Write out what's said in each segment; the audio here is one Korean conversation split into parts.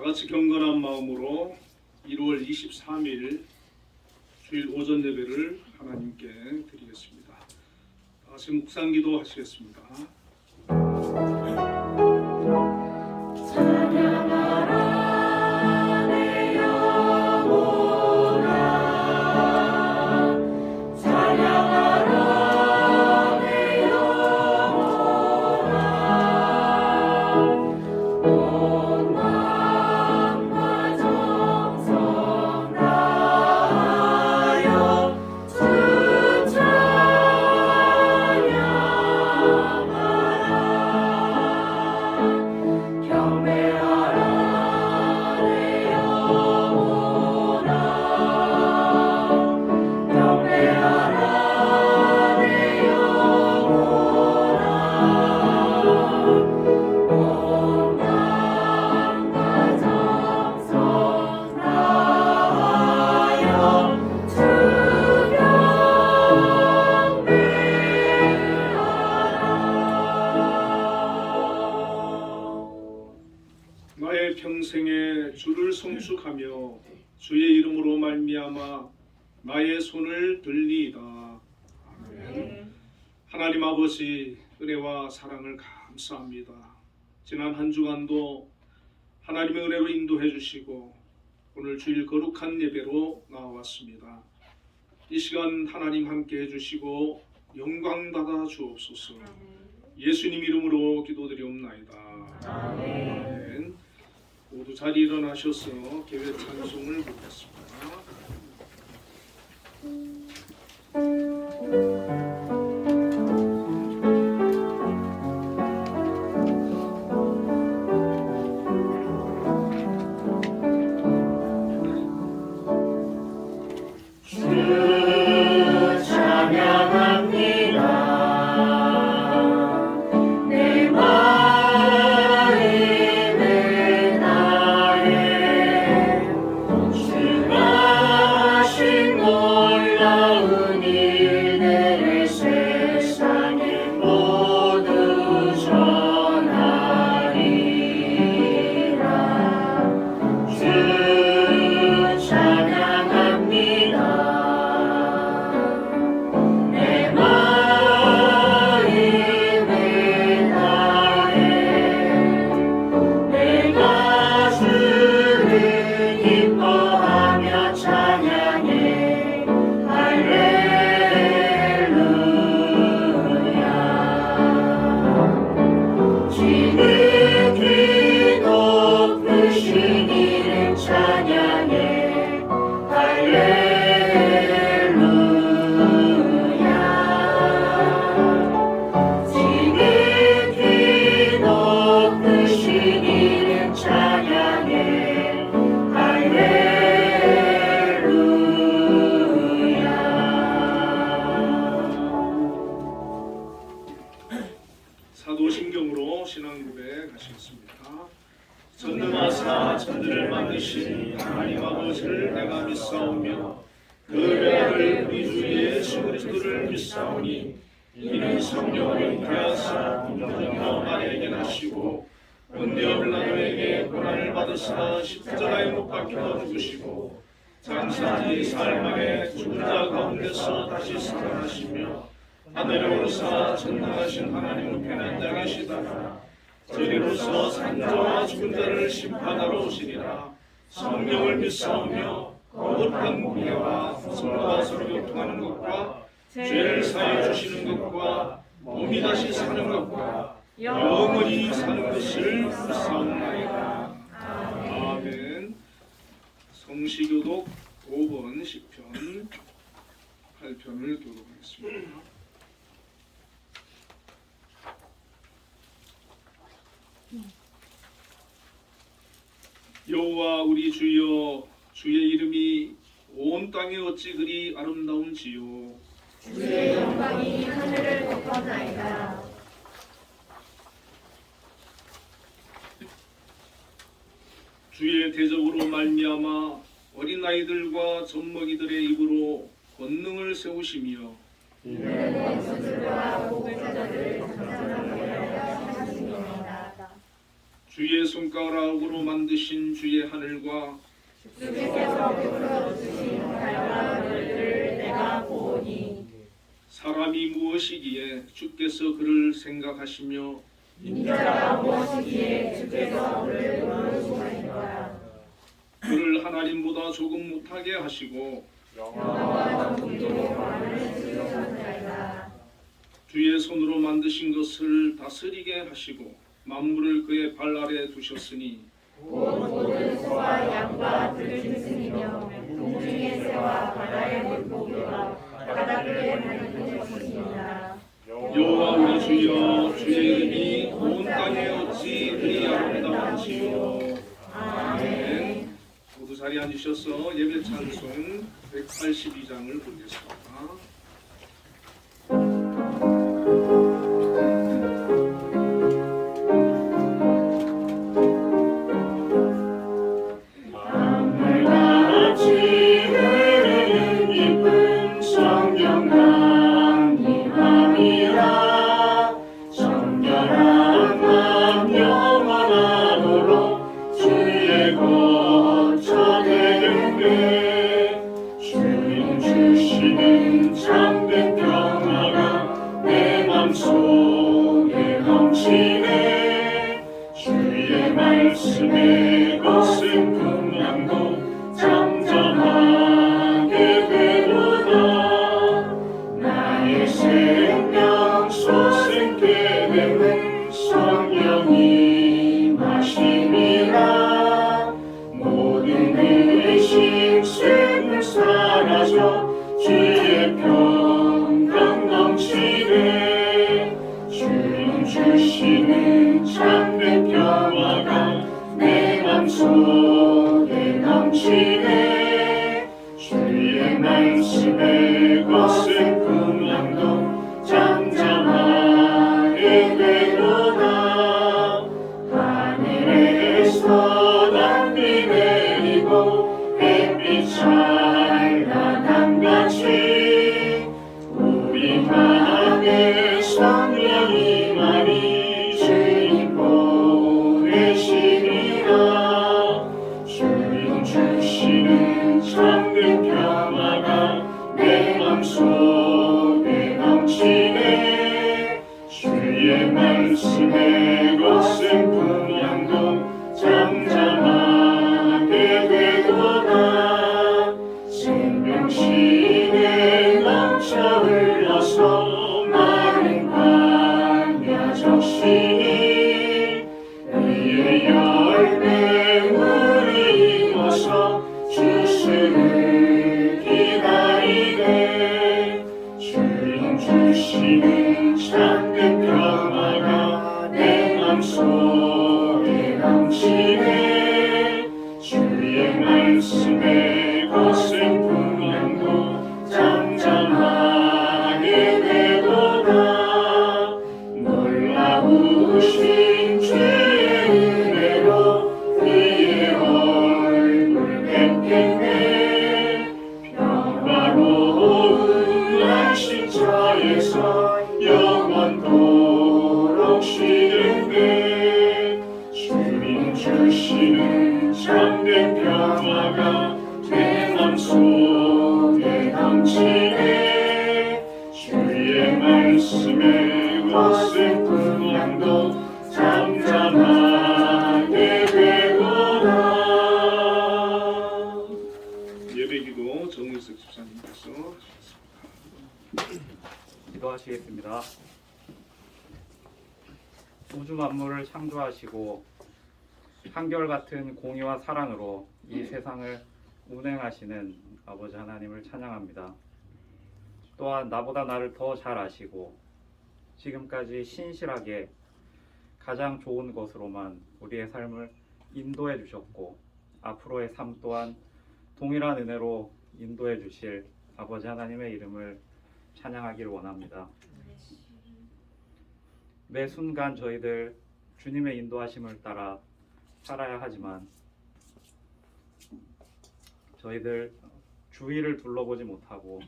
같이 경건한 마음으로 1월 23일 주일 오전 예배를 하나님께 드리겠습니다. 다 같이 묵상기도 하시겠습니다. 찬양하라 내 영혼아, 찬양하라 내 영혼아, 온 마음과 정성 다하여 주 찬양하라. 경배하라 내 영혼아, 경배하라 내 영혼아, 온 마음과 정성 다하여 주 경배하라. 나의 평생에 주를 송축하며 주의 이름으로 말미암아 나의 손을 들리이다. 아멘. 하나님 아버지, 은혜와 사랑을 감사합니다. 지난 한 주간도 하나님의 은혜로 인도해 주시고 오늘 주일 거룩한 예배로 나와왔습니다. 이 시간 하나님 함께 해주시고 영광 받아 주옵소서. 예수님 이름으로 기도드리옵나이다. 아멘. 모두 자리 일어나셔서 개회 찬송을 부르겠습니다. 주 찬양합니다. 내 마음에 나에 주가 하신 놀라운 일들을 세상에 모두 전하리라. 주 찬양합니다. 내 마음에 나에 내가 주를 기뻐하며 찬양해 할렐루야. 지극히 높으신 이름 찬양해 할렐루야. 지극히 높으신 이름 찬양해 할렐루야. 사도신경으로 신앙 고백 하시겠습니다. 전능하사 천지를 만드신 하나님 아버지를 내가 믿사오며 그 외아들 우리 주 예수 그리스도를 믿사오니 이는 성령을 잉태하사 동정녀 마리아에게 나시고 본디오 빌라도에게 고난을 받으사 십자가에 못 박혀 죽으시고 장사지 사흘 만에 죽은 자 가운데서 다시 살아나시며 하늘에 오르사 전능하신 하나님 우편에 앉아 계시다가 저리로서 산자와 죽은 자를 심판하러 오시리라. 성령을 믿사오며 거룩한 공예와 성도와 서로 교통하는 것과 죄를 사해 주시는 것과 몸이 다시 사는 것과 영원히 사는 것을 믿사옵나이다. 아멘. 성시교독 5번 시편 8편을 교독하겠습니다. 여호와 우리 주여, 주의 이름이 온 땅에 어찌 그리 아름다운지요. 주의 영광이 하늘을 덮었나이다. 주의 대적으로 말미암아 어린아이들과 젖먹이들의 입으로 권능을 세우시며 이는 원수들과 보복자들을 감상하게 하여 하시니이다. 주의 손가락으로 만드신 주의 하늘과 주께서 베풀어 주신 달과 별들을 내가 보오니 사람이 무엇이기에 주께서 그를 생각하시며 인자가 무엇이기에 주께서 그를 부르시나이까. 그를 하나님보다 조금 못하게 하시고 영화와 정의로 왕을 지으셨나이다. 주의 손으로 만드신 것을 다스리게 하시고 만물을 그의 발 아래 두셨으니 곧 모든 소와 양과 들짐승이며 공중의 새와 바다의 물고기와 바닷가에 사는 것이니라. 여호와 우리 주여 주의 이름이 온 땅에 어찌 그리 아름다운지요. 아멘. 모두 자리에 앉으셔서 예배 찬송 182장을 부르겠습니다. 강물같이 흐르는 깊은 성경강 이함이라. 정결한 맘 영원하도록 주의 거처 되는데 주님 주시는 참된 평화가 내 맘속에 넘치네. 주의 말씀에 거센 풍랑도 잠잠하게 되도다. 나의 생명 소생케 되는 성령이 마심이라. 모든 의심 쇠물 사라져 주의 평강 넘치네. 주님 주시는 참된 평화가 내 맘속에 넘치네. 주의 말씀에 거센 풍랑도 잠잠하게 되도다. 하늘에서 단비 내리고 햇빛 찬란함같이 우리 맘에 성령이 많이 주님 보내시리라. 주님 주시는 참된 평화가 내 맘속에 넘치네. 주의 말씀에 거센 풍랑도 잠잠하게 되도다. 생명신에 넘쳐 흘러서 마른 광야 적시니 의의 열매 물이 익어서 주스를 기다리네. 주님 주시는 참된 평화가 내 맘속에 넘치네. 주의 말씀에 거센 풍랑도 잠잠하게 되도다. 놀라우신 주의 은혜로 그의 얼굴 뵙겠네. 평화로운 안식처에서 영원토록 쉬겠네. 주님 주시는 참된 평화가 내 맘속에 넘치네. 주의 말씀에 거센 풍랑도 잠잠하게 되도다. 예배기도 정일석 집사님께서 하시겠습니다. 기도하시겠습니다. 우주 만물을 창조하시고 한결같은 공의와 사랑으로 이 세상을 운행하시는 아버지 하나님을 찬양합니다. 또한 나보다 나를 더 잘 아시고 지금까지 신실하게 가장 좋은 것으로만 우리의 삶을 인도해 주셨고 앞으로의 삶 또한 동일한 은혜로 인도해 주실 아버지 하나님의 이름을 찬양하기를 원합니다. 매 순간 저희들 주님의 인도하심을 따라 살아야 하지만 저희들 주위를 둘러보지 못하고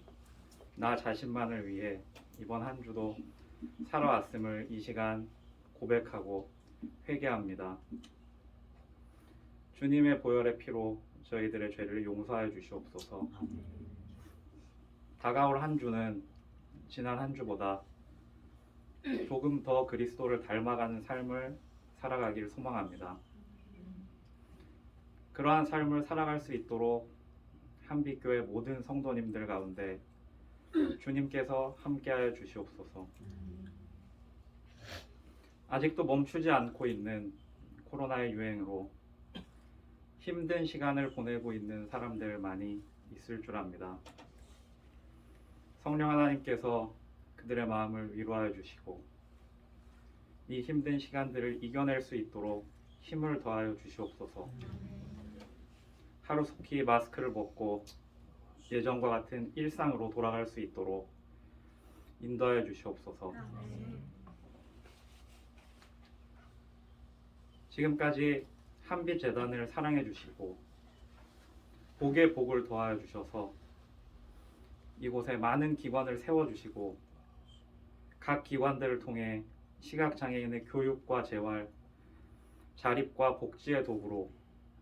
나 자신만을 위해 이번 한 주도 살아왔음을 이 시간 고백하고 회개합니다. 주님의 보혈의 피로 저희들의 죄를 용서하여 주시옵소서. 다가올 한 주는 지난 한 주보다 조금 더 그리스도를 닮아가는 삶을 살아가길 소망합니다. 그러한 삶을 살아갈 수 있도록 한빛교회 모든 성도님들 가운데 주님께서 함께하여 주시옵소서. 아직도 멈추지 않고 있는 코로나의 유행으로 힘든 시간을 보내고 있는 사람들 많이 있을 줄 압니다. 성령 하나님께서 그들의 마음을 위로하여 주시고 이 힘든 시간들을 이겨낼 수 있도록 힘을 더하여 주시옵소서. 하루속히 마스크를 벗고 예전과 같은 일상으로 돌아갈 수 있도록 인도하여 주시옵소서. 지금까지 한빛재단을 사랑해 주시고 복의 복을 더하여 주셔서 이곳에 많은 기관을 세워주시고 각 기관들을 통해 시각장애인의 교육과 재활, 자립과 복지의 도구로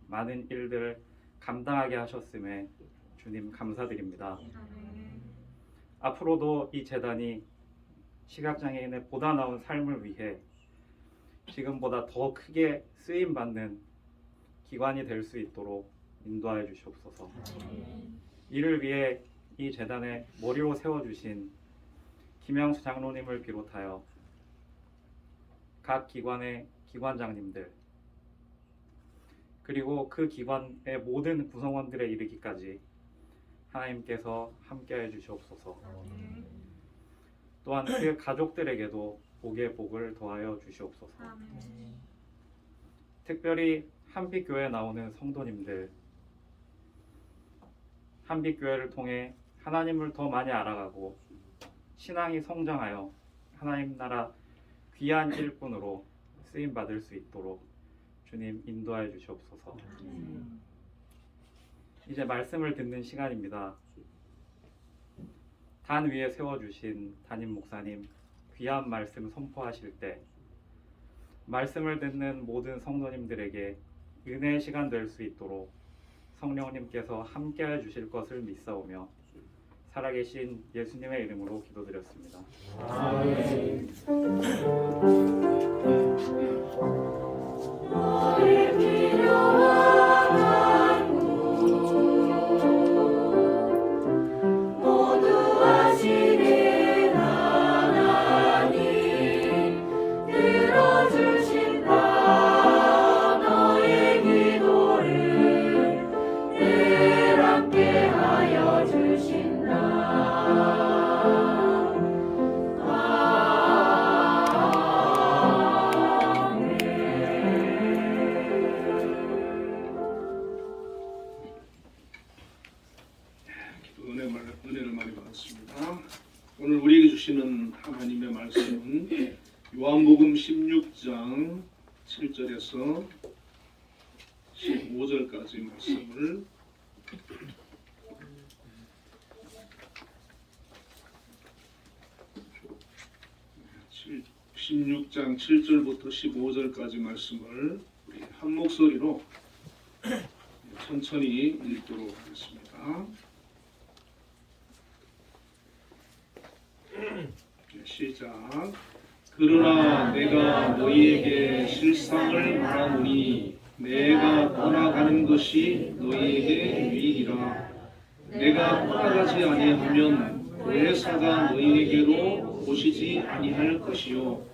많은 일들을 감당하게 하셨음에 주님 감사드립니다. 앞으로도 이 재단이 시각장애인의 보다 나은 삶을 위해 지금보다 더 크게 쓰임받는 기관이 될 수 있도록 인도하여 주시옵소서. 이를 위해 이 재단의 머리로 세워주신 김영수 장로님을 비롯하여 각 기관의 기관장님들 그리고 그 기관의 모든 구성원들에 이르기까지 하나님께서 함께해 주시옵소서. 또한 그 가족들에게도 복의 복을 더하여 주시옵소서. 특별히 한빛교회에 나오는 성도님들, 한빛교회를 통해 하나님을 더 많이 알아가고 신앙이 성장하여 하나님 나라 귀한 일꾼으로 쓰임받을 수 있도록 주님 인도하여 주시옵소서. 이제 말씀을 듣는 시간입니다. 단 위에 세워주신 담임 목사님 귀한 말씀 선포하실 때 말씀을 듣는 모든 성도님들에게 은혜의 시간 될 수 있도록 성령님께서 함께해 주실 것을 믿사오며 살아계신 예수님의 이름으로 기도드렸습니다. 아멘. 은혜를 많이 받았습니다. 오늘 우리에게 주시는 하나님의 말씀은 요한복음 16장 7절에서 15절까지 말씀을 16장 7절부터 15절까지 말씀을 우리 한 목소리로 천천히 읽도록 하겠습니다. 시작. 그러나 내가 너희에게 실상을 말하노니 내가 떠나가는 것이 너희에게 유익이라. 내가 떠나가지 아니하면 보혜사가 너희에게로 오시지 아니할 것이요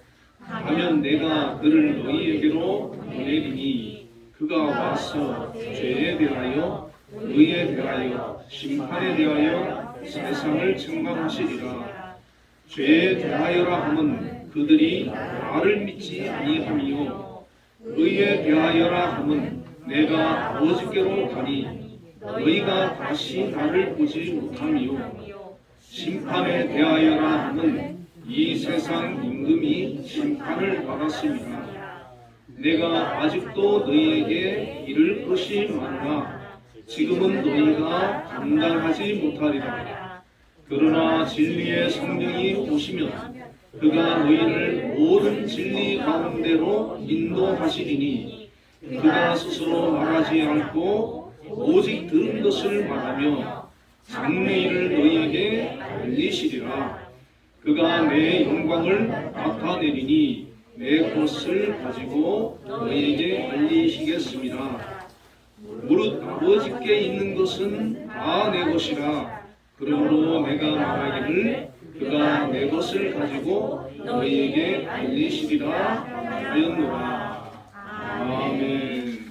하면 내가 그를 너희에게로 보내리니 그가 와서 죄에 대하여 의에 대하여 심판에 대하여 세상을 책망하시리라. 죄에 대하여라 함은 그들이 나를 믿지 아니함이요 의에 대하여라 함은 내가 아버지께로 가니 너희가 다시 나를 보지 못함이요 심판에 대하여라 함은 이 세상 임금이 심판을 받았습니다. 내가 아직도 너희에게 이를 것이 많으나 지금은 너희가 감당하지 못하리라. 그러나 진리의 성령이 오시면 그가 너희를 모든 진리 가운데로 인도하시리니 그가 스스로 말하지 않고 오직 들은 것을 말하며 장래일을 너희에게 알리시리라. 그가 내 영광을 나타내리니 내 것을 가지고 너희에게 알리시겠습니다. 무릇 아버지께 있는 것은 다 내 것이라. 그러므로 내가 말하기를 그가 내 것을 가지고 너희에게 알리시리라 하였노라. 아멘.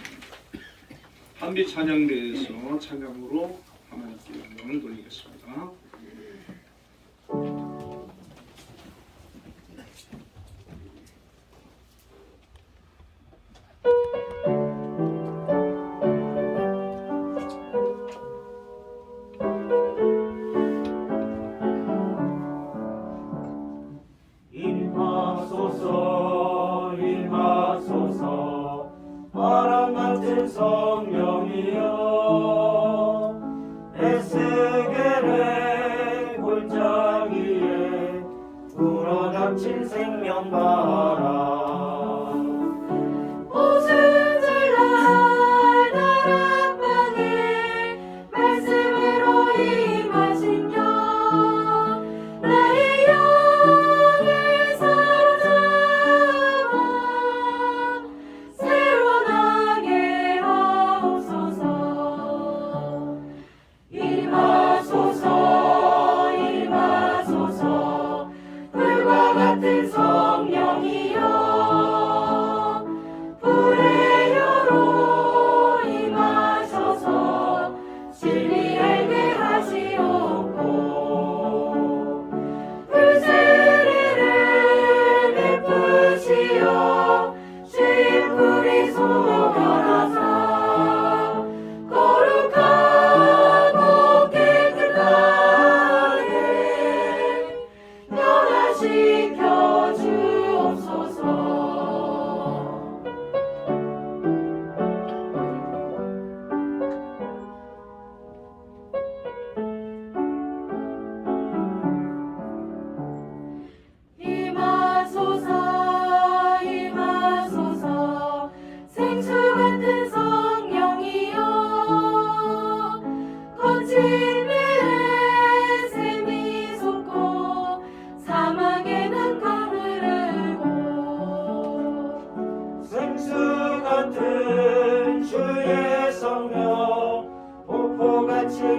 한비 찬양대에서 찬양으로 하나님께 영광을 돌리겠습니다. 임하소서 임하소서 바람 같은 성령이여 에스겔의 골짜기에 불어닥친 생명바람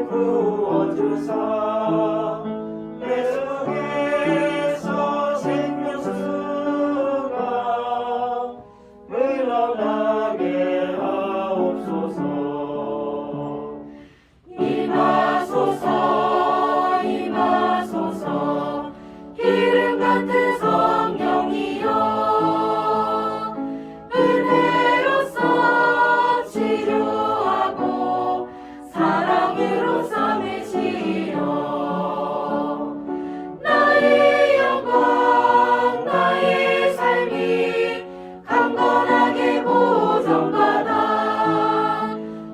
부어주사 내 속에서 생명수가 흘러나게 하옵소서. 임하소서 임하소서 기름 같은 성령이여 은혜로서 치료하고 사랑으로 삼으시려 나의 영광 나의 삶이 강건하게 보존받아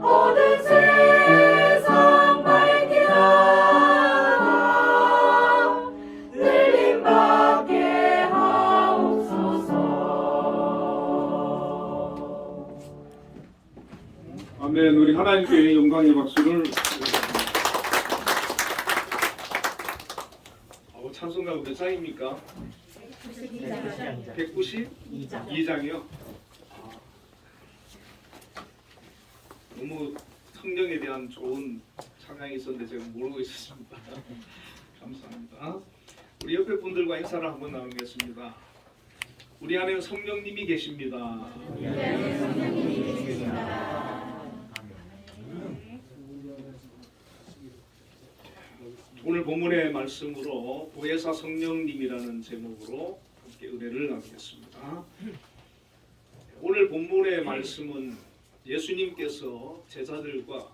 모든 세상 밝히라 늘림받게 하옵소서. 아멘. 우리 하나님께 영광의 박수를. 찬송가 몇 장입니까? 192장이요? 너무 성령에 대한 좋은 찬양이 있었는데 제가 모르고 있었습니다. 감사합니다. 우리 옆에 분들과 인사를 한번 나누겠습니다. 우리 안에 성령님이 계십니다. 오늘 본문의 말씀으로 보혜사 성령님이라는 제목으로 함께 은혜를 나누겠습니다. 오늘 본문의 말씀은 예수님께서 제자들과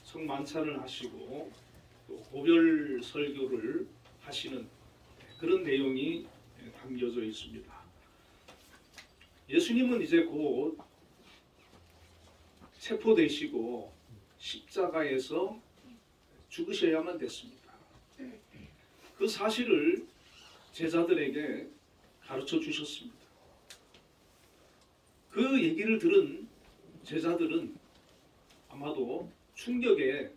성만찬을 하시고 또 고별 설교를 하시는 그런 내용이 담겨져 있습니다. 예수님은 이제 곧 체포되시고 십자가에서 죽으셔야만 됐습니다. 그 사실을 제자들에게 가르쳐 주셨습니다. 그 얘기를 들은 제자들은 아마도 충격에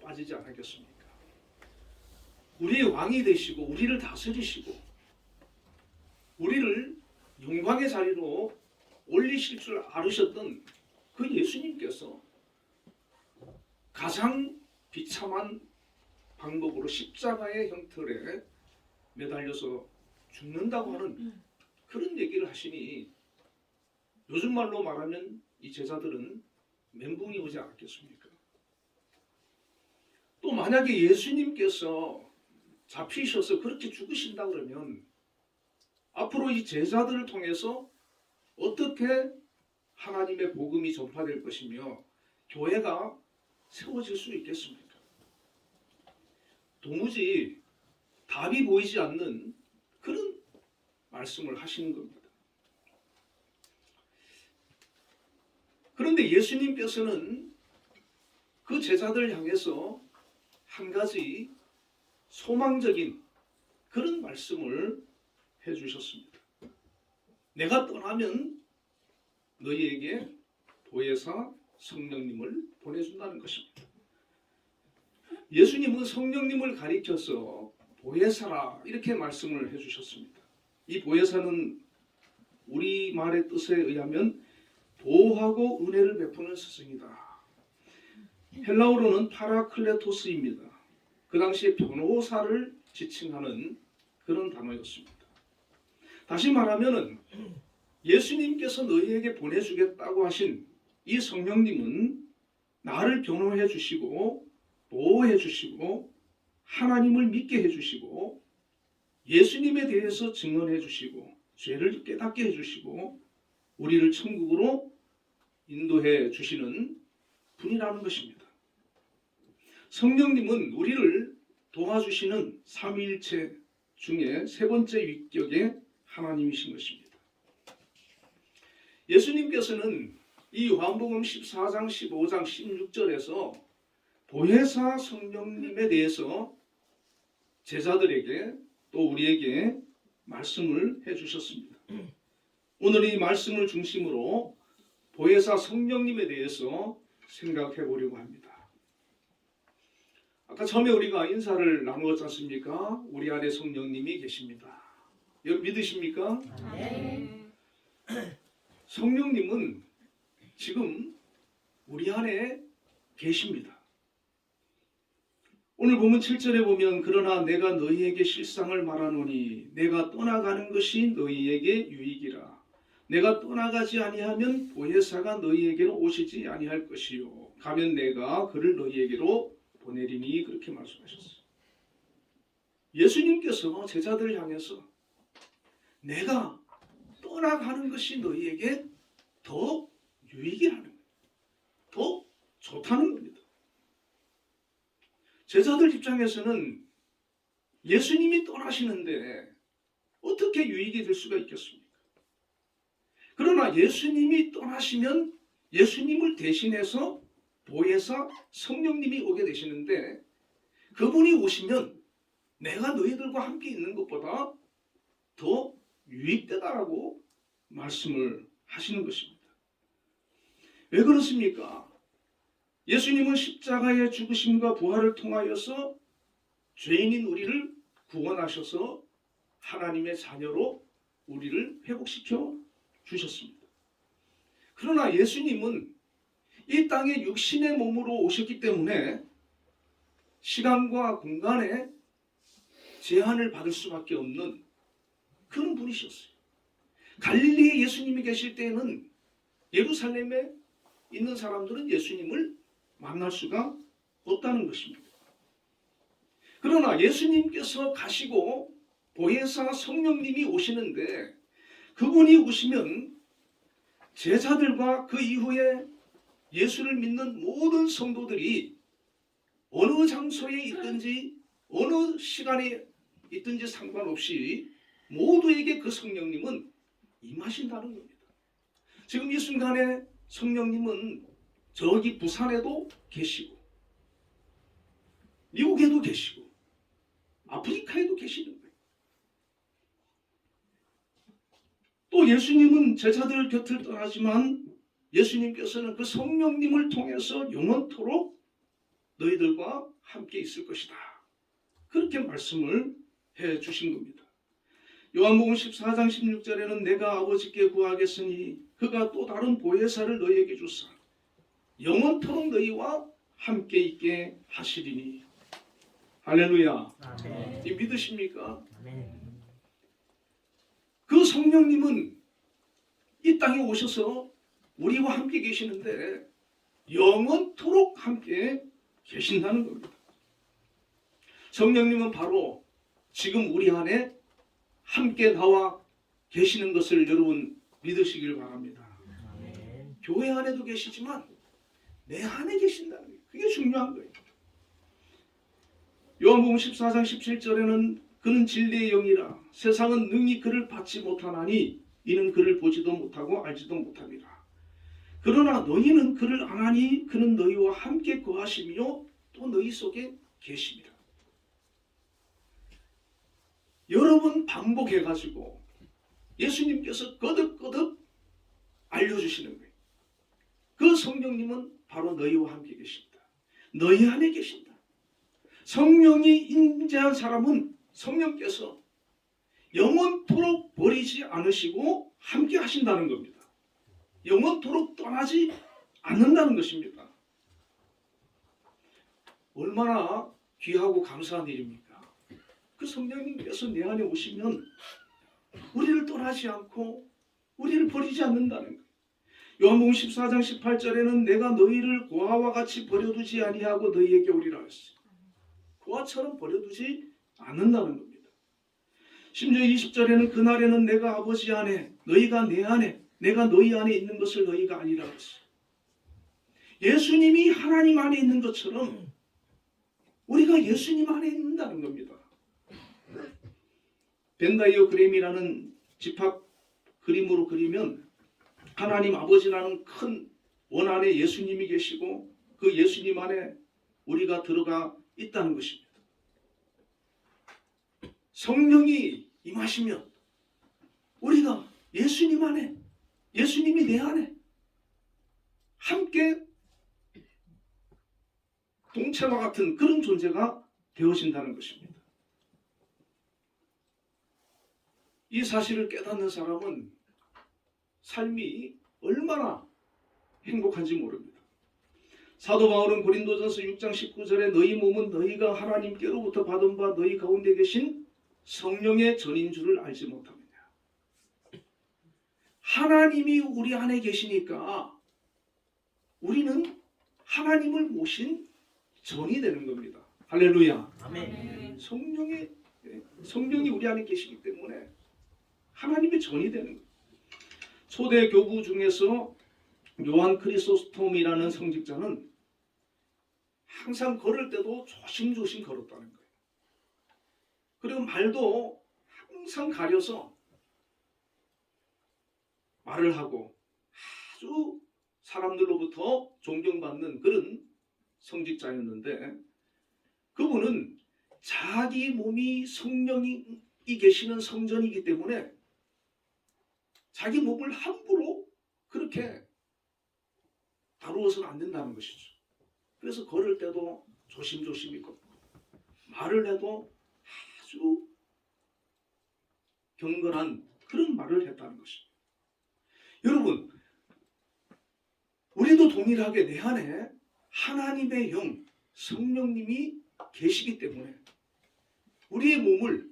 빠지지 않았겠습니까? 우리의 왕이 되시고 우리를 다스리시고 우리를 영광의 자리로 올리실 줄 알으셨던 그 예수님께서 가장 비참한 방법으로 십자가의 형틀에 매달려서 죽는다고 하는 그런 얘기를 하시니 요즘 말로 말하면 이 제자들은 멘붕이 오지 않았겠습니까? 또 만약에 예수님께서 잡히셔서 그렇게 죽으신다 그러면 앞으로 이 제자들을 통해서 어떻게 하나님의 복음이 전파될 것이며 교회가 세워질 수 있겠습니까? 도무지 답이 보이지 않는 그런 말씀을 하시는 겁니다. 그런데 예수님께서는 그 제자들을 향해서 한 가지 소망적인 그런 말씀을 해주셨습니다. 내가 떠나면 너희에게 보혜사 성령님을 보내준다는 것입니다. 예수님은 성령님을 가리켜서 보혜사라 이렇게 말씀을 해주셨습니다. 이 보혜사는 우리말의 뜻에 의하면 보호하고 은혜를 베푸는 스승이다. 헬라어로는 파라클레토스입니다. 그 당시에 변호사를 지칭하는 그런 단어였습니다. 다시 말하면은 예수님께서 너희에게 보내주겠다고 하신 이 성령님은 나를 변호해 주시고 보호해 주시고 하나님을 믿게 해 주시고 예수님에 대해서 증언해 주시고 죄를 깨닫게 해 주시고 우리를 천국으로 인도해 주시는 분이라는 것입니다. 성령님은 우리를 도와주시는 삼위일체 중에 세 번째 위격의 하나님이신 것입니다. 예수님께서는 이 요한복음 14장, 15장, 16절에서 보혜사 성령님에 대해서 제자들에게 또 우리에게 말씀을 해주셨습니다. 오늘 이 말씀을 중심으로 보혜사 성령님에 대해서 생각해 보려고 합니다. 아까 처음에 우리가 인사를 나누었지 않습니까? 우리 안에 성령님이 계십니다. 여러분 믿으십니까? 네. 성령님은 지금 우리 안에 계십니다. 오늘 보면 7절에 보면 그러나 내가 너희에게 실상을 말하노니 내가 떠나가는 것이 너희에게 유익이라. 내가 떠나가지 아니하면 보혜사가 너희에게로 오시지 아니할 것이요 가면 내가 그를 너희에게로 보내리니 그렇게 말씀하셨어요. 예수님께서 제자들을 향해서 내가 떠나가는 것이 너희에게 더 유익이라는 거예요. 더 좋다는 겁니다. 제자들 입장에서는 예수님이 떠나시는데 어떻게 유익이 될 수가 있겠습니까? 그러나 예수님이 떠나시면 예수님을 대신해서 보혜사 성령님이 오게 되시는데 그분이 오시면 내가 너희들과 함께 있는 것보다 더 유익되다라고 말씀을 하시는 것입니다. 왜 그렇습니까? 예수님은 십자가의 죽으심과 부활을 통하여서 죄인인 우리를 구원하셔서 하나님의 자녀로 우리를 회복시켜 주셨습니다. 그러나 예수님은 이 땅에 육신의 몸으로 오셨기 때문에 시간과 공간에 제한을 받을 수밖에 없는 그런 분이셨어요. 갈릴리에 예수님이 계실 때에는 예루살렘에 있는 사람들은 예수님을 만날 수가 없다는 것입니다. 그러나 예수님께서 가시고 보혜사 성령님이 오시는데 그분이 오시면 제자들과 그 이후에 예수를 믿는 모든 성도들이 어느 장소에 있든지 어느 시간에 있든지 상관없이 모두에게 그 성령님은 임하신다는 겁니다. 지금 이 순간에 성령님은 저기 부산에도 계시고 미국에도 계시고 아프리카에도 계시는 거예요. 또 예수님은 제자들 곁을 떠나지만 예수님께서는 그 성령님을 통해서 영원토록 너희들과 함께 있을 것이다. 그렇게 말씀을 해 주신 겁니다. 요한복음 14장 16절에는 내가 아버지께 구하겠으니 그가 또 다른 보혜사를 너희에게 주사 영원토록 너희와 함께 있게 하시리니. 할렐루야. 아멘. 이 믿으십니까? 아멘. 그 성령님은 이 땅에 오셔서 우리와 함께 계시는데 영원토록 함께 계신다는 겁니다. 성령님은 바로 지금 우리 안에 함께 나와 계시는 것을 여러분 믿으시길 바랍니다. 아멘. 교회 안에도 계시지만 내 안에 계신다는 거예요. 그게 중요한 거예요. 요한복음 14장 17절에는 그는 진리의 영이라 세상은 능히 그를 받지 못하나니 이는 그를 보지도 못하고 알지도 못함이라. 그러나 너희는 그를 아나니 그는 너희와 함께 거하시며 또 너희 속에 계심이라. 여러 번 반복해가지고 예수님께서 거듭거듭 알려주시는 거예요. 그 성령님은 바로 너희와 함께 계신다. 너희 안에 계신다. 성령이 임재한 사람은 성령께서 영원토록 버리지 않으시고 함께 하신다는 겁니다. 영원토록 떠나지 않는다는 것입니다. 얼마나 귀하고 감사한 일입니까? 그 성령님께서 내 안에 오시면 우리를 떠나지 않고 우리를 버리지 않는다는 거예요. 요한복음 14장 18절에는 내가 너희를 고아와 같이 버려두지 아니하고 너희에게 오리라 했어요. 고아처럼 버려두지 않는다는 겁니다. 심지어 20절에는 그날에는 내가 아버지 안에 너희가 내 안에 내가 너희 안에 있는 것을 너희가 아니라 했어요. 예수님이 하나님 안에 있는 것처럼 우리가 예수님 안에 있는다는 겁니다. 벤다이어그램이라는 집합 그림으로 그리면 하나님 아버지라는 큰 원 안에 예수님이 계시고 그 예수님 안에 우리가 들어가 있다는 것입니다. 성령이 임하시면 우리가 예수님 안에, 예수님이 내 안에 함께 동체와 같은 그런 존재가 되어진다는 것입니다. 이 사실을 깨닫는 사람은 삶이 얼마나 행복한지 모릅니다. 사도 바울은 고린도전서 6장 19절에 너희 몸은 너희가 하나님께로부터 받은 바 너희 가운데 계신 성령의 전인 줄을 알지 못하느냐. 하나님이 우리 안에 계시니까 우리는 하나님을 모신 전이 되는 겁니다. 할렐루야. 아멘. 성령이 우리 안에 계시기 때문에 하나님의 전이 되는 거예요. 초대 교부 중에서 요한 크리소스톰이라는 성직자는 항상 걸을 때도 조심조심 걸었다는 거예요. 그리고 말도 항상 가려서 말을 하고 아주 사람들로부터 존경받는 그런 성직자였는데 그분은 자기 몸이 성령이 계시는 성전이기 때문에 자기 몸을 함부로 그렇게 다루어서는 안 된다는 것이죠. 그래서 걸을 때도 조심조심히 걷고 말을 해도 아주 경건한 그런 말을 했다는 것입니다. 여러분, 우리도 동일하게 내 안에 하나님의 영, 성령님이 계시기 때문에 우리의 몸을,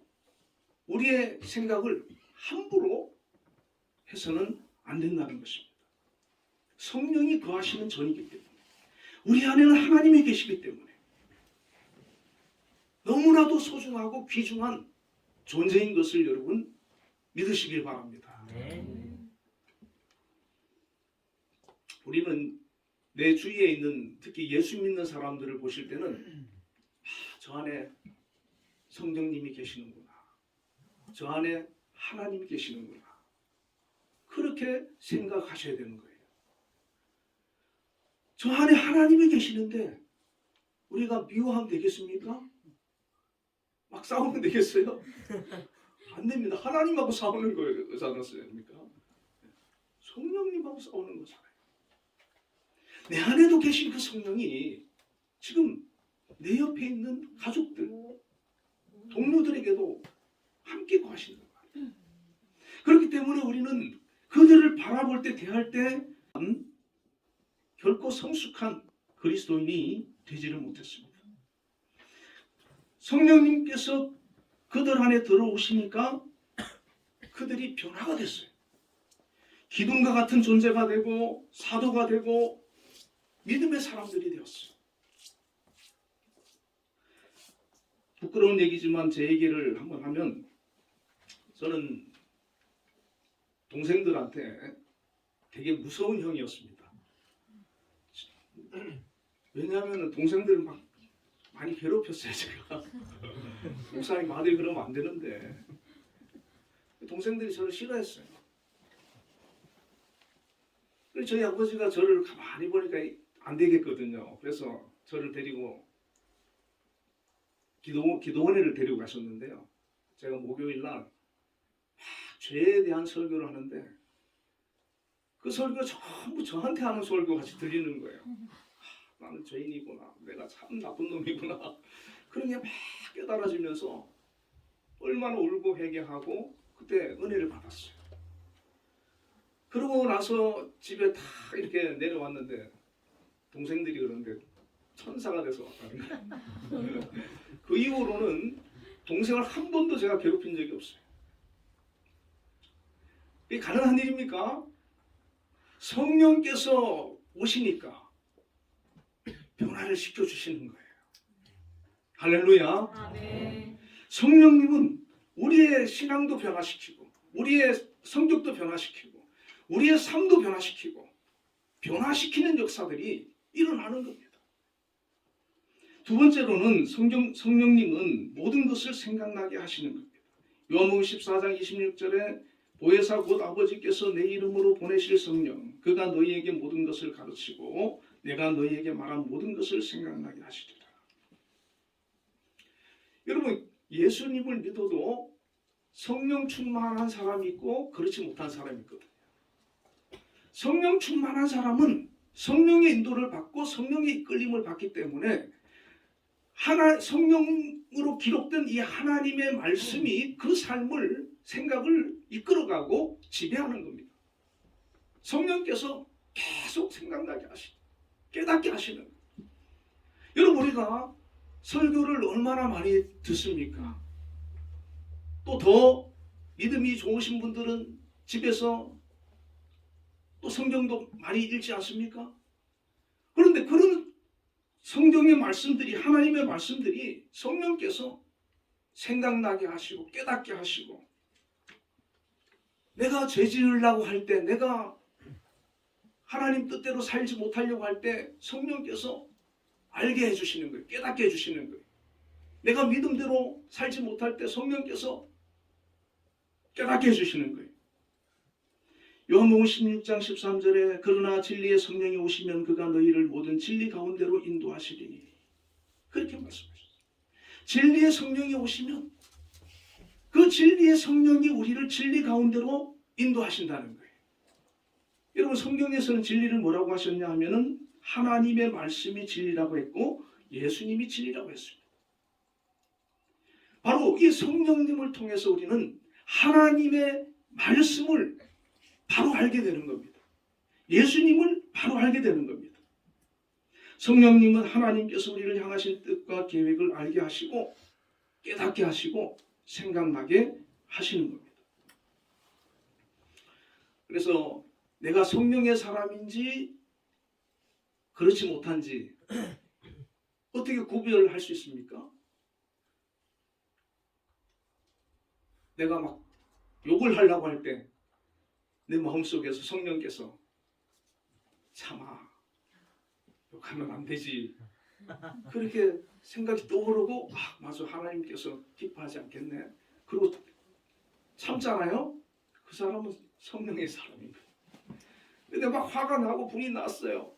우리의 생각을 함부로 해서는 안 된다는 것입니다. 성령이 거하시는 전이기 때문에 우리 안에는 하나님이 계시기 때문에 너무나도 소중하고 귀중한 존재인 것을 여러분 믿으시길 바랍니다. 아멘. 우리는 내 주위에 있는 특히 예수 믿는 사람들을 보실 때는 저 안에 성령님이 계시는구나. 저 안에 하나님이 계시는구나. 그렇게 생각하셔야 되는 거예요. 저 안에 하나님이 계시는데 우리가 미워하면 되겠습니까? 막 싸우면 되겠어요? 안 됩니다. 하나님하고 싸우는 거예요. 그렇지 않습니까? 성령님하고 싸우는 거잖아요. 내 안에도 계신 그 성령이 지금 내 옆에 있는 가족들, 동료들에게도 함께 거하시는 거예요. 그렇기 때문에 우리는 그들을 바라볼 때, 대할 때 결코 성숙한 그리스도인이 되지를 못했습니다. 성령님께서 그들 안에 들어오시니까 그들이 변화가 됐어요. 기둥과 같은 존재가 되고 사도가 되고 믿음의 사람들이 되었어요. 부끄러운 얘기지만 제 얘기를 한번 하면, 저는 동생들한테 되게 무서운 형이었습니다. 왜냐하면 동생들을 막 많이 괴롭혔어요, 제가. 목사님 아들 그러면 안 되는데. 동생들이 저를 싫어했어요. 그래서 저희 아버지가 저를 가만히 보니까 안 되겠거든요. 그래서 저를 데리고 기도원회를 데리고 가셨는데요. 제가 목요일 날 죄에 대한 설교를 하는데 그 설교가 전부 저한테 하는 설교 같이 들리는 거예요. 나는 죄인이구나, 내가 참 나쁜 놈이구나, 그런 게 막 깨달아지면서 얼마나 울고 회개하고 그때 은혜를 받았어요. 그러고 나서 집에 다 이렇게 내려왔는데 동생들이 그러는데 천사가 돼서 왔다는 거예요. 그 이후로는 동생을 한 번도 제가 괴롭힌 적이 없어요. 이게 가능한 일입니까? 성령께서 오시니까 변화를 시켜주시는 거예요. 할렐루야. 아멘. 성령님은 우리의 신앙도 변화시키고 우리의 성격도 변화시키고 우리의 삶도 변화시키고 변화시키는 역사들이 일어나는 겁니다. 두 번째로는 성령님은 모든 것을 생각나게 하시는 겁니다. 요한복음 14장 26절에 보혜사 곧 아버지께서 내 이름으로 보내실 성령, 그가 너희에게 모든 것을 가르치고 내가 너희에게 말한 모든 것을 생각나게 하시리라. 여러분, 예수님을 믿어도 성령 충만한 사람이 있고 그렇지 못한 사람이 있거든요. 성령 충만한 사람은 성령의 인도를 받고 성령의 이끌림을 받기 때문에 성령으로 기록된 이 하나님의 말씀이 그 삶을, 생각을 이끌어가고 지배하는 겁니다. 성령께서 계속 생각나게 하시고 깨닫게 하시는 거예요. 여러분, 우리가 설교를 얼마나 많이 듣습니까? 또 더 믿음이 좋으신 분들은 집에서 또 성경도 많이 읽지 않습니까? 그런데 그런 성경의 말씀들이, 하나님의 말씀들이 성령께서 생각나게 하시고 깨닫게 하시고, 내가 죄 지으려고 할 때, 내가 하나님 뜻대로 살지 못하려고 할 때 성령께서 알게 해주시는 거예요. 깨닫게 해주시는 거예요. 내가 믿음대로 살지 못할 때 성령께서 깨닫게 해주시는 거예요. 요한복음 16장 13절에 그러나 진리의 성령이 오시면 그가 너희를 모든 진리 가운데로 인도하시리니, 그렇게 말씀하셨어요. 진리의 성령이 오시면 그 진리의 성령이 우리를 진리 가운데로 인도하신다는 거예요. 여러분, 성경에서는 진리를 뭐라고 하셨냐 하면은 하나님의 말씀이 진리라고 했고 예수님이 진리라고 했습니다. 바로 이 성령님을 통해서 우리는 하나님의 말씀을 바로 알게 되는 겁니다. 예수님을 바로 알게 되는 겁니다. 성령님은 하나님께서 우리를 향하신 뜻과 계획을 알게 하시고 깨닫게 하시고 생각나게 하시는 겁니다. 그래서 내가 성령의 사람인지 그렇지 못한지 어떻게 구별할 수 있습니까? 내가 막 욕을 하려고 할 때 내 마음속에서 성령께서 참아, 욕하면 안 되지, 그렇게 생각이 떠오르고, 아 맞아, 하나님께서 기뻐하지 않겠네, 그리고 참잖아요. 그 사람은 성령의 사람입니다. 근데 막 화가 나고 분이 났어요.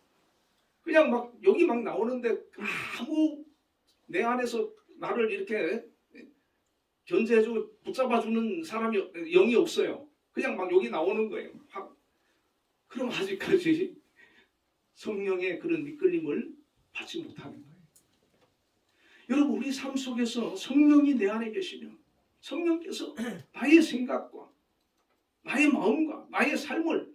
그냥 막 욕이 막 나오는데 아무 내 안에서 나를 이렇게 견제해주고 붙잡아주는 사람이, 영이 없어요. 그냥 막 욕이 나오는 거예요. 그럼 아직까지 성령의 그런 이끌림을 받지 못하는 거예요. 여러분, 우리 삶 속에서 성령이 내 안에 계시면 성령께서 나의 생각과 나의 마음과 나의 삶을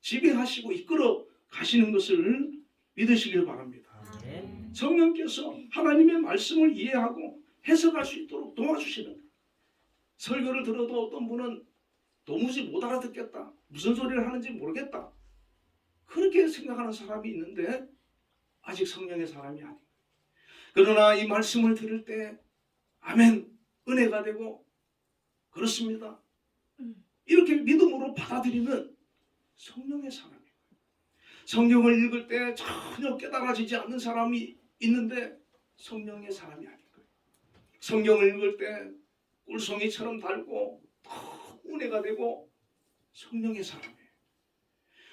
지배하시고 이끌어 가시는 것을 믿으시길 바랍니다. 아멘. 성령께서 하나님의 말씀을 이해하고 해석할 수 있도록 도와주시는 거예요. 설교를 들어도 어떤 분은 도무지 못 알아듣겠다. 무슨 소리를 하는지 모르겠다. 그렇게 생각하는 사람이 있는데 아직 성령의 사람이 아닌 거예요. 그러나 이 말씀을 들을 때 아멘, 은혜가 되고 그렇습니다. 이렇게 믿음으로 받아들이면 성령의 사람이에요. 성경을 읽을 때 전혀 깨달아지지 않는 사람이 있는데 성령의 사람이 아닌 거예요. 성경을 읽을 때 꿀송이처럼 달고 은혜가 되고 성령의 사람이에요.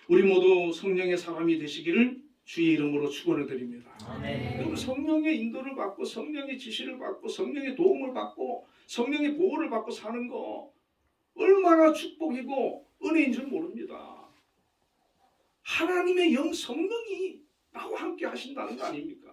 우리 모두 성령의 사람이 되시기를 주의 이름으로 축원을 드립니다. 아멘. 여러분, 성령의 인도를 받고 성령의 지시를 받고 성령의 도움을 받고 성령의 보호를 받고 사는 거 얼마나 축복이고 은혜인 줄 모릅니다. 하나님의 영 성령이 나와 함께 하신다는 거 아닙니까?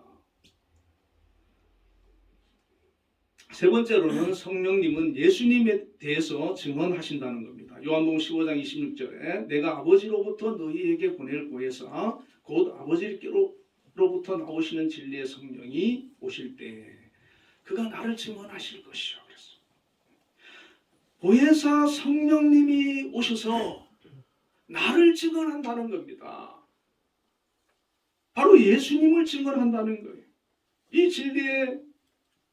세 번째로는 성령님은 예수님에 대해서 증언하신다는 겁니다. 요한복음 15장 26절에 내가 아버지로부터 너희에게 보낼 고에서 곧 아버지께로부터 나오시는 진리의 성령이 오실 때 그가 나를 증언하실 것이요. 그래서 보혜사 성령님이 오셔서 나를 증언한다는 겁니다. 바로 예수님을 증언한다는 거예요. 이 진리의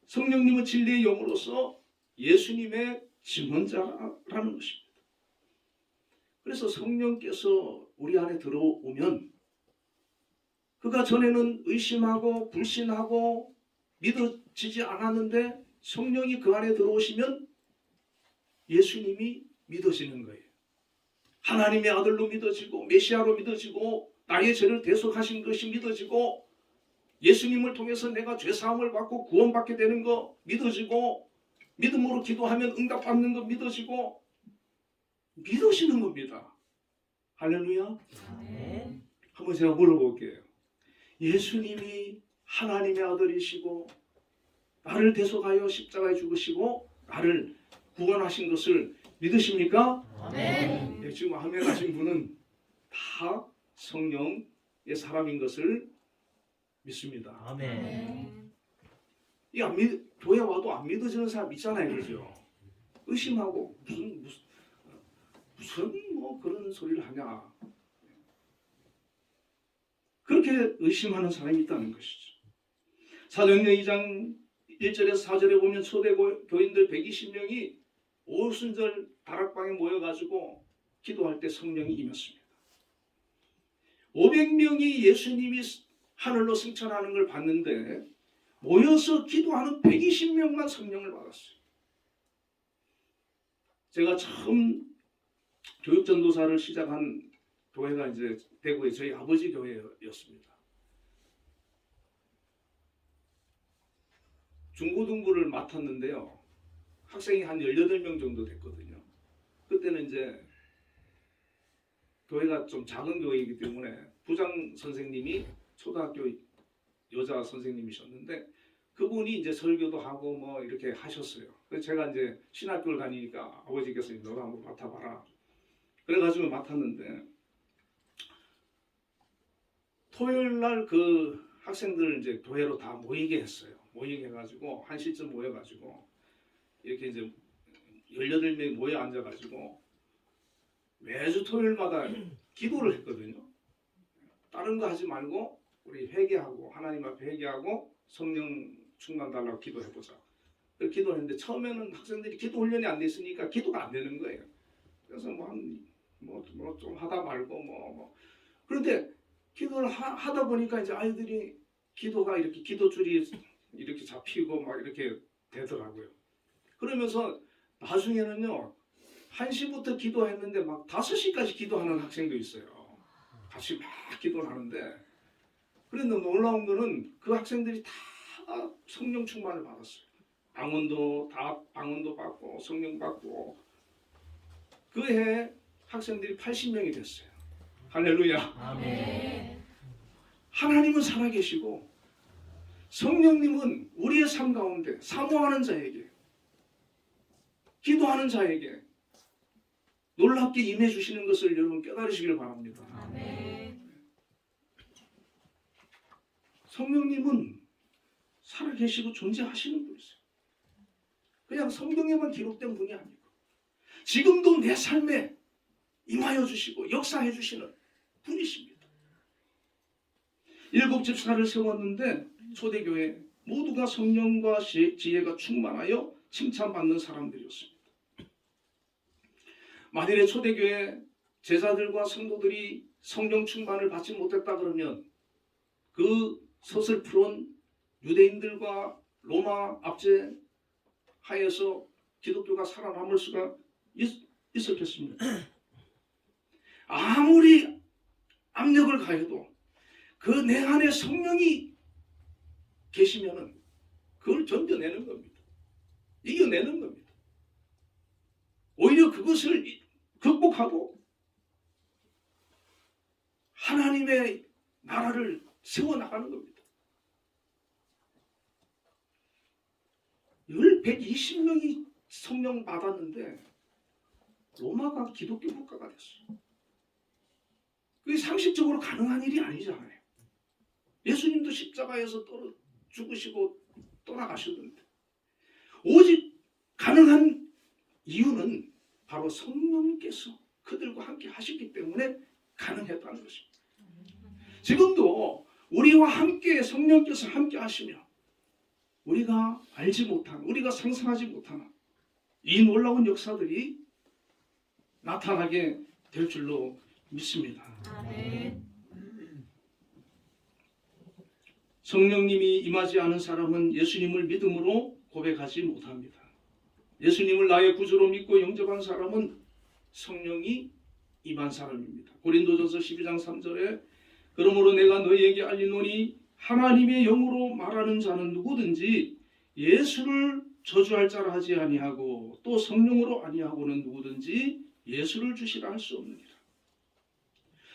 성령님은 진리의 영으로서 예수님의 증언자라는 것입니다. 그래서 성령께서 우리 안에 들어오면 그가 전에는 의심하고 불신하고 믿어지지 않았는데 성령이 그 안에 들어오시면 예수님이 믿어지는 거예요. 하나님의 아들로 믿어지고 메시아로 믿어지고 나의 죄를 대속하신 것이 믿어지고 예수님을 통해서 내가 죄사함을 받고 구원받게 되는 거 믿어지고 믿음으로 기도하면 응답받는 거 믿어지고 믿어지는 겁니다. 할렐루야. 아멘. 한번 제가 물어볼게요. 예수님이 하나님의 아들이시고 나를 대속하여 십자가에 죽으시고 나를 구원하신 것을 믿으십니까? 아멘. 네, 지금 아멘 하신 분은 다 성령의 사람인 것을 믿습니다. 아멘. 이 안 믿, 교회 와도 안 믿어지는 사람 있잖아요, 그죠? 의심하고 무슨 뭐 그런 소리를 하냐. 그렇게 의심하는 사람이 있다는 것이죠. 사도행전 2장 1절에서 4절에 보면 초대 교인들 120명이 오순절 다락방에 모여가지고 기도할 때 성령이 임했습니다. 500명이 예수님이 하늘로 승천하는 걸 봤는데 모여서 기도하는 120명만 성령을 받았어요. 제가 처음 교육전도사를 시작한 교회가 이제 대구의 저희 아버지 교회였습니다. 중고등부를 맡았는데요. 학생이 한 18명 정도 됐거든요. 그때는 이제 교회가 좀 작은 교회이기 때문에 부장 선생님이 초등학교 여자 선생님이셨는데 그분이 이제 설교도 하고 뭐 이렇게 하셨어요. 그래서 제가 이제 신학교를 다니니까 아버지께서 너가 한번 맡아봐라. 그래가지고 맡았는데 토요일 날 그 학생들 이제 교회로 다 모이게 했어요. 모이게 해가지고 한 시쯤 모여가지고 이렇게 이제 18명이 모여 앉아가지고 매주 토요일마다 기도를 했거든요. 다른 거 하지 말고 우리 회개하고 하나님 앞에 회개하고 성령 충만 달라고 기도해보자. 그렇게 기도했는데 처음에는 학생들이 기도 훈련이 안 됐으니까 기도가 안 되는 거예요. 그래서 뭐 좀 하다 말고 그런데 기도를 하다 보니까 이제 아이들이 기도가 이렇게 기도줄이 이렇게 잡히고 막 이렇게 되더라고요. 그러면서 나중에는요 1시부터 기도했는데 막 5시까지 기도하는 학생도 있어요. 같이 막 기도를 하는데 그런데 놀라운 거는 그 학생들이 다 성령 충만을 받았어요. 방언도 받고 성령 받고 그 해 학생들이 80명이 됐어요. 할렐루야. 아멘. 하나님은 살아계시고 성령님은 우리의 삶 가운데 사모하는 자에게, 기도하는 자에게 놀랍게 임해 주시는 것을 여러분 깨달으시길 바랍니다. 아멘. 성령님은 살아계시고 존재하시는 분이세요. 그냥 성경에만 기록된 분이 아니고 지금도 내 삶에 임하여 주시고 역사해 주시는 분이십니다. 7 집사를 세웠는데 초대교회 모두가 성령과 지혜가 충만하여 칭찬받는 사람들이었습니다. 만일에 초대교회 제자들과 성도들이 성령 충만을 받지 못했다 그러면 그 서슬프런 유대인들과 로마 압제 하에서 기독교가 살아남을 수가 있었겠습니까? 아무리 압력을 가해도 그 내 안에 성령이 계시면은 그걸 견뎌내는 겁니다. 이겨내는 겁니다. 오히려 그것을 극복하고 하나님의 나라를 세워나가는 겁니다. 120명이 성령 받았는데 로마가 기독교 국가가 됐어요. 그게 상식적으로 가능한 일이 아니잖아요. 예수님도 십자가에서 죽으시고 떠나가셨는데 오직 가능한 이유는 바로 성령께서 그들과 함께 하셨기 때문에 가능했다는 것입니다. 지금도 우리와 함께 성령께서 함께 하시며 우리가 알지 못한, 우리가 상상하지 못하는 이 놀라운 역사들이 나타나게 될 줄로 믿습니다. 아멘. 성령님이 임하지 않은 사람은 예수님을 믿음으로 고백하지 못합니다. 예수님을 나의 구주로 믿고 영접한 사람은 성령이 임한 사람입니다. 고린도전서 12장 3절에 그러므로 내가 너희에게 알리노니 하나님의 영으로 말하는 자는 누구든지 예수를 저주할 자라 하지 아니하고 또 성령으로 아니하고는 누구든지 예수를 주시라 할 수 없느니라.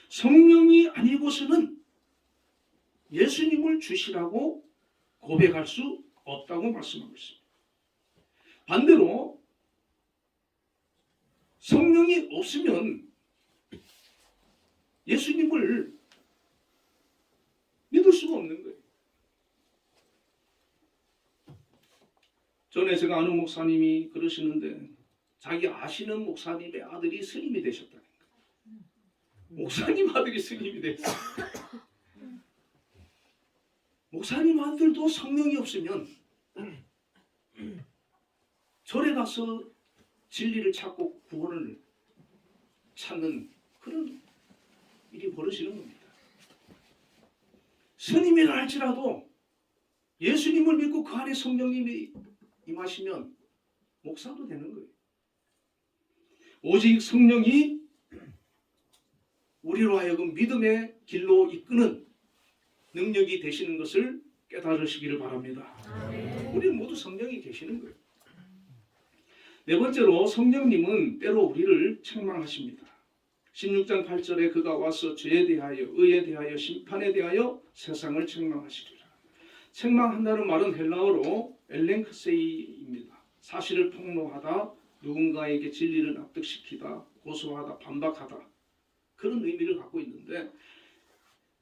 성령이 아니고서는 예수님을 주시라고 고백할 수 없다고 말씀하고 있습니다. 반대로 성령이 없으면 예수님을 믿을 수가 없는 거예요. 전에 제가 아는 목사님이 그러시는데 자기 아시는 목사님의 아들이 스님이 되셨다는 거예요. 목사님 아들이 스님이 됐어요. 목사님 아들도 성령이 없으면 절에 가서 진리를 찾고 구원을 찾는 그런 일이 벌어지는 겁니다. 스님이라 할지라도 예수님을 믿고 그 안에 성령님이 임하시면 목사도 되는 거예요. 오직 성령이 우리로 하여금 믿음의 길로 이끄는 능력이 되시는 것을 깨달으시기를 바랍니다. 우리는 모두 성령이 계시는 거예요. 네 번째로 성령님은 때로 우리를 책망하십니다. 16장 8절에 그가 와서 죄에 대하여 의에 대하여 심판에 대하여 세상을 책망하시리라. 책망한다는 말은 헬라어로 엘렌크세이입니다. 사실을 폭로하다, 누군가에게 진리를 납득시키다, 고소하다, 반박하다 그런 의미를 갖고 있는데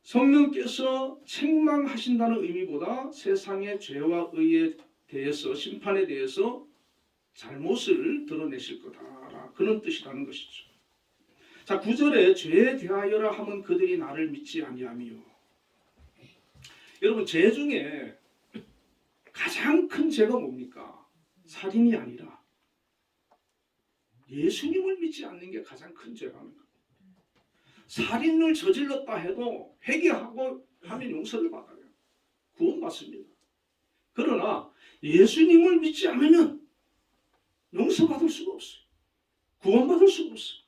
성령께서 책망하신다는 의미보다 세상의 죄와 의에 대해서 심판에 대해서 잘못을 드러내실 거다 그런 뜻이라는 것이죠. 자 9절에 죄에 대하여라 하면 그들이 나를 믿지 아니하며 여러분 죄 중에 가장 큰 죄가 뭡니까? 살인이 아니라 예수님을 믿지 않는 게 가장 큰 죄라는 겁니다. 살인을 저질렀다 해도 회개하고 하면 용서를 받아요. 구원받습니다. 그러나 예수님을 믿지 않으면 용서받을 수가 없어요. 구원받을 수가 없어요.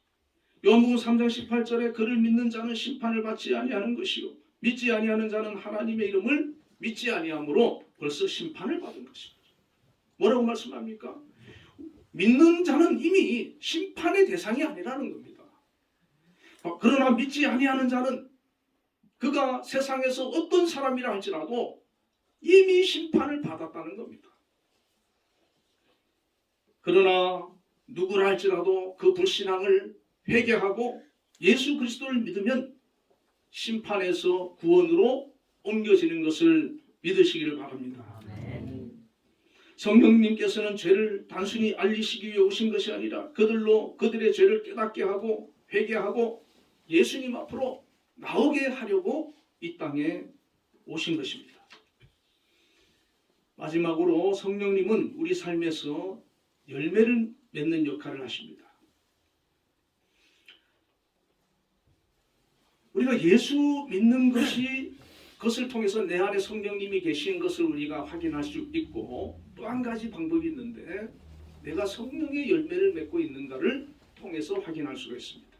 요한복음 3장 18절에 그를 믿는 자는 심판을 받지 아니하는 것이요 믿지 아니하는 자는 하나님의 이름을 믿지 아니하므로 벌써 심판을 받은 것입니다. 뭐라고 말씀합니까? 믿는 자는 이미 심판의 대상이 아니라는 겁니다. 그러나 믿지 아니하는 자는 그가 세상에서 어떤 사람이라 할지라도 이미 심판을 받았다는 겁니다. 그러나 누구라 할지라도 그 불신앙을 회개하고 예수 그리스도를 믿으면 심판에서 구원으로 옮겨지는 것을 믿으시기를 바랍니다. 성령님께서는 죄를 단순히 알리시기 위해 오신 것이 아니라 그들로 그들의 죄를 깨닫게 하고 회개하고 예수님 앞으로 나오게 하려고 이 땅에 오신 것입니다. 마지막으로 성령님은 우리 삶에서 열매를 맺는 역할을 하십니다. 우리가 예수 믿는 것이 그것을 통해서 내 안에 성령님이 계신 것을 우리가 확인할 수 있고, 또 한 가지 방법이 있는데 내가 성령의 열매를 맺고 있는가를 통해서 확인할 수가 있습니다.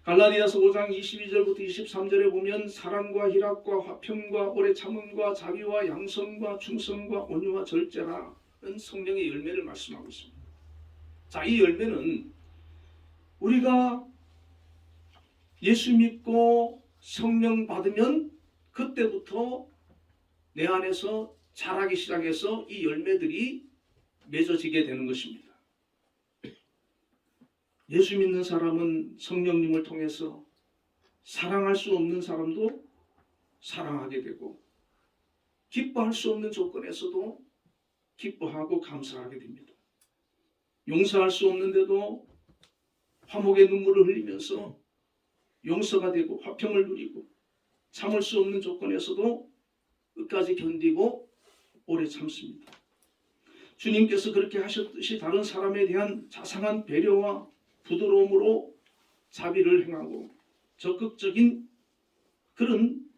갈라디아서 5장 22절부터 23절에 보면 사랑과 희락과 화평과 오래 참음과 자비와 양선과 충성과 온유와 절제라는 성령의 열매를 말씀하고 있습니다. 자, 이 열매는 우리가 예수 믿고 성령 받으면 그때부터 내 안에서 자라기 시작해서 이 열매들이 맺어지게 되는 것입니다. 예수 믿는 사람은 성령님을 통해서 사랑할 수 없는 사람도 사랑하게 되고, 기뻐할 수 없는 조건에서도 기뻐하고 감사하게 됩니다. 용서할 수 없는데도 화목의 눈물을 흘리면서 용서가 되고 화평을 누리고, 참을 수 없는 조건에서도 끝까지 견디고 오래 참습니다. 주님께서 그렇게 하셨듯이 다른 사람에 대한 자상한 배려와 부드러움으로 자비를 행하고 적극적인 그런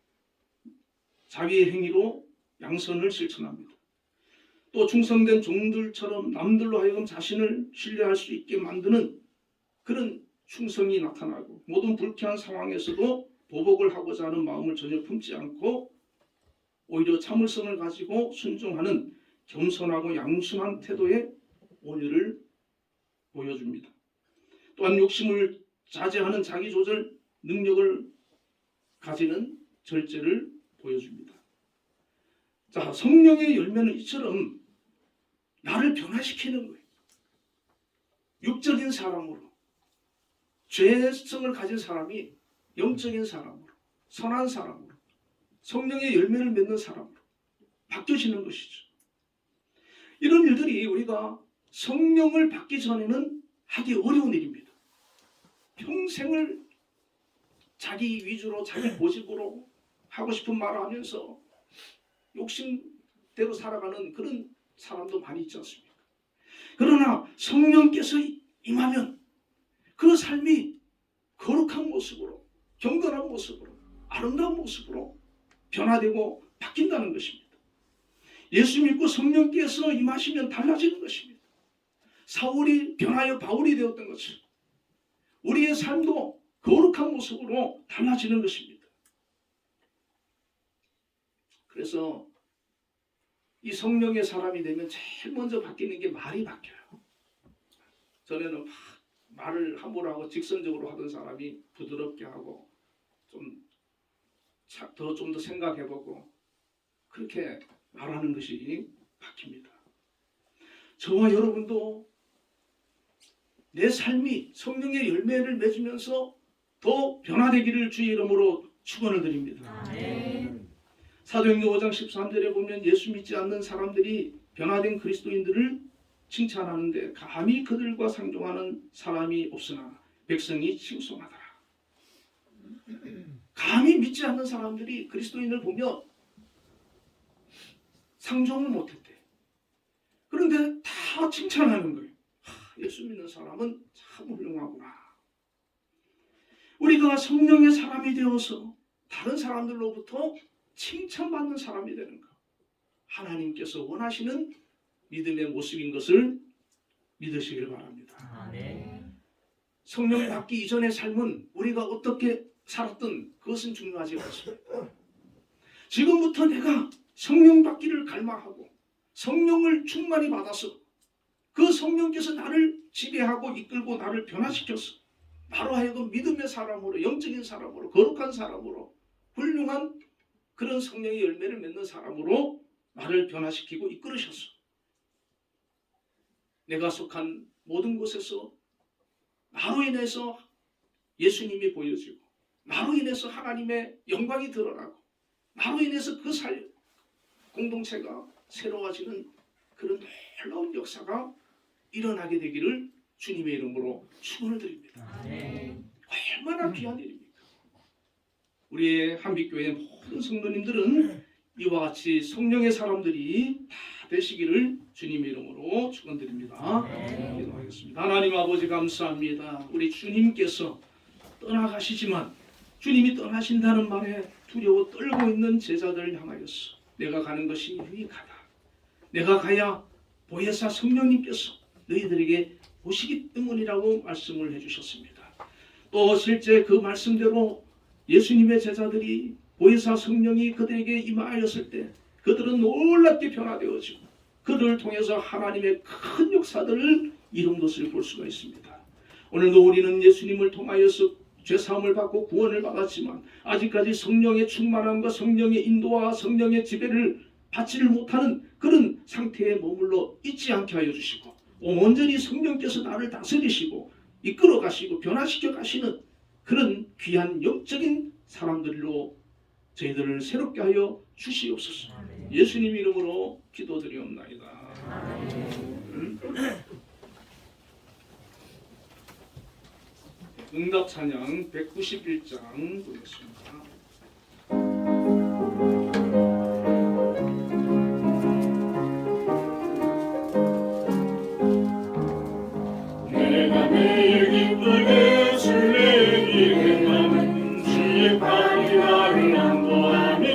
자비의 행위로 양선을 실천합니다. 또 충성된 종들처럼 남들로 하여금 자신을 신뢰할 수 있게 만드는 그런 충성이 나타나고, 모든 불쾌한 상황에서도 보복을 하고자 하는 마음을 전혀 품지 않고 오히려 참을성을 가지고 순종하는 겸손하고 양순한 태도의 온유를 보여줍니다. 또한 욕심을 자제하는 자기조절 능력을 가지는 절제를 보여줍니다. 자, 성령의 열매는 이처럼 나를 변화시키는 거예요. 육적인 사람으로, 죄성을 가진 사람이 영적인 사람으로, 선한 사람으로, 성령의 열매를 맺는 사람으로 바뀌어지는 것이죠. 이런 일들이 우리가 성령을 받기 전에는 하기 어려운 일입니다. 평생을 자기 위주로, 자기 고집으로 하고 싶은 말을 하면서 욕심대로 살아가는 그런 사람도 많이 있지 않습니까? 그러나 성령께서 임하면 그 삶이 거룩한 모습으로, 경건한 모습으로, 아름다운 모습으로 변화되고 바뀐다는 것입니다. 예수 믿고 성령께서 임하시면 달라지는 것입니다. 사울이 변하여 바울이 되었던 것처럼 우리의 삶도 거룩한 모습으로 달라지는 것입니다. 그래서 이 성령의 사람이 되면 제일 먼저 바뀌는 게 말이 바뀌어요. 전에는 말을 함부로 하고 직선적으로 하던 사람이 부드럽게 하고 좀 더 생각해보고 그렇게 말하는 것이 바뀝니다. 저와 여러분도 내 삶이 성령의 열매를 맺으면서 더 변화되기를 주의 이름으로 축원을 드립니다. 아멘. 사도행전 5장 13절에 보면 예수 믿지 않는 사람들이 변화된 그리스도인들을 칭찬하는데 감히 그들과 상종하는 사람이 없으나 백성이 칭송하더라. 감히 믿지 않는 사람들이 그리스도인을 보며 상종을 못했대. 그런데 다 칭찬하는 거예요. 예수 믿는 사람은 참 훌륭하구나. 우리가 성령의 사람이 되어서 다른 사람들로부터 칭찬받는 사람이 되는 것, 하나님께서 원하시는 믿음의 모습인 것을 믿으시길 바랍니다. 아멘. 성령 받기 이전의 삶은 우리가 어떻게 살았든 그것은 중요하지 않습니다. 지금부터 내가 성령 받기를 갈망하고 성령을 충만히 받아서 그 성령께서 나를 지배하고 이끌고 나를 변화시켜서 나로 하여금 믿음의 사람으로, 영적인 사람으로, 거룩한 사람으로, 훌륭한 그런 성령의 열매를 맺는 사람으로 나를 변화시키고 이끌으셨어. 내가 속한 모든 곳에서 나로 인해서 예수님이 보여지고, 나로 인해서 하나님의 영광이 드러나고, 나로 인해서 그 공동체가 새로워지는 그런 놀라운 역사가 일어나게 되기를 주님의 이름으로 축원을 드립니다. 얼마나 귀한 일입니까? 우리의 한빛교회 모든 성도님들은 이와 같이 성령의 사람들이 다 되시기를 주님의 이름으로 축원드립니다. 기도하겠습니다. 하나님 아버지 감사합니다. 우리 주님께서 떠나가시지만 주님이 떠나신다는 말에 두려워 떨고 있는 제자들을 향하여서 내가 가는 것이 유익하다. 내가 가야 보혜사 성령님께서 너희들에게 오시기 때문이라고 말씀을 해주셨습니다. 또 실제 그 말씀대로 예수님의 제자들이 보혜사 성령이 그들에게 임하였을 때 그들은 놀랍게 변화되어지고 그들을 통해서 하나님의 큰 역사들을 이룬 것을 볼 수가 있습니다. 오늘도 우리는 예수님을 통하여서 죄사함을 받고 구원을 받았지만 아직까지 성령의 충만함과 성령의 인도와 성령의 지배를 받지를 못하는 그런 상태에 머물러 있지 않게 하여 주시고 온전히 성령께서 나를 다스리시고 이끌어 가시고 변화시켜 가시는 그런 귀한 영적인 사람들로 저희들을 새롭게 하여 주시옵소서. 예수님 이름으로 기도드리옵나이다. 응답 찬양 191장 보겠습니다. 내가 매일 기쁘게 주의 길 행하는 주의 팔이 나를 안보하며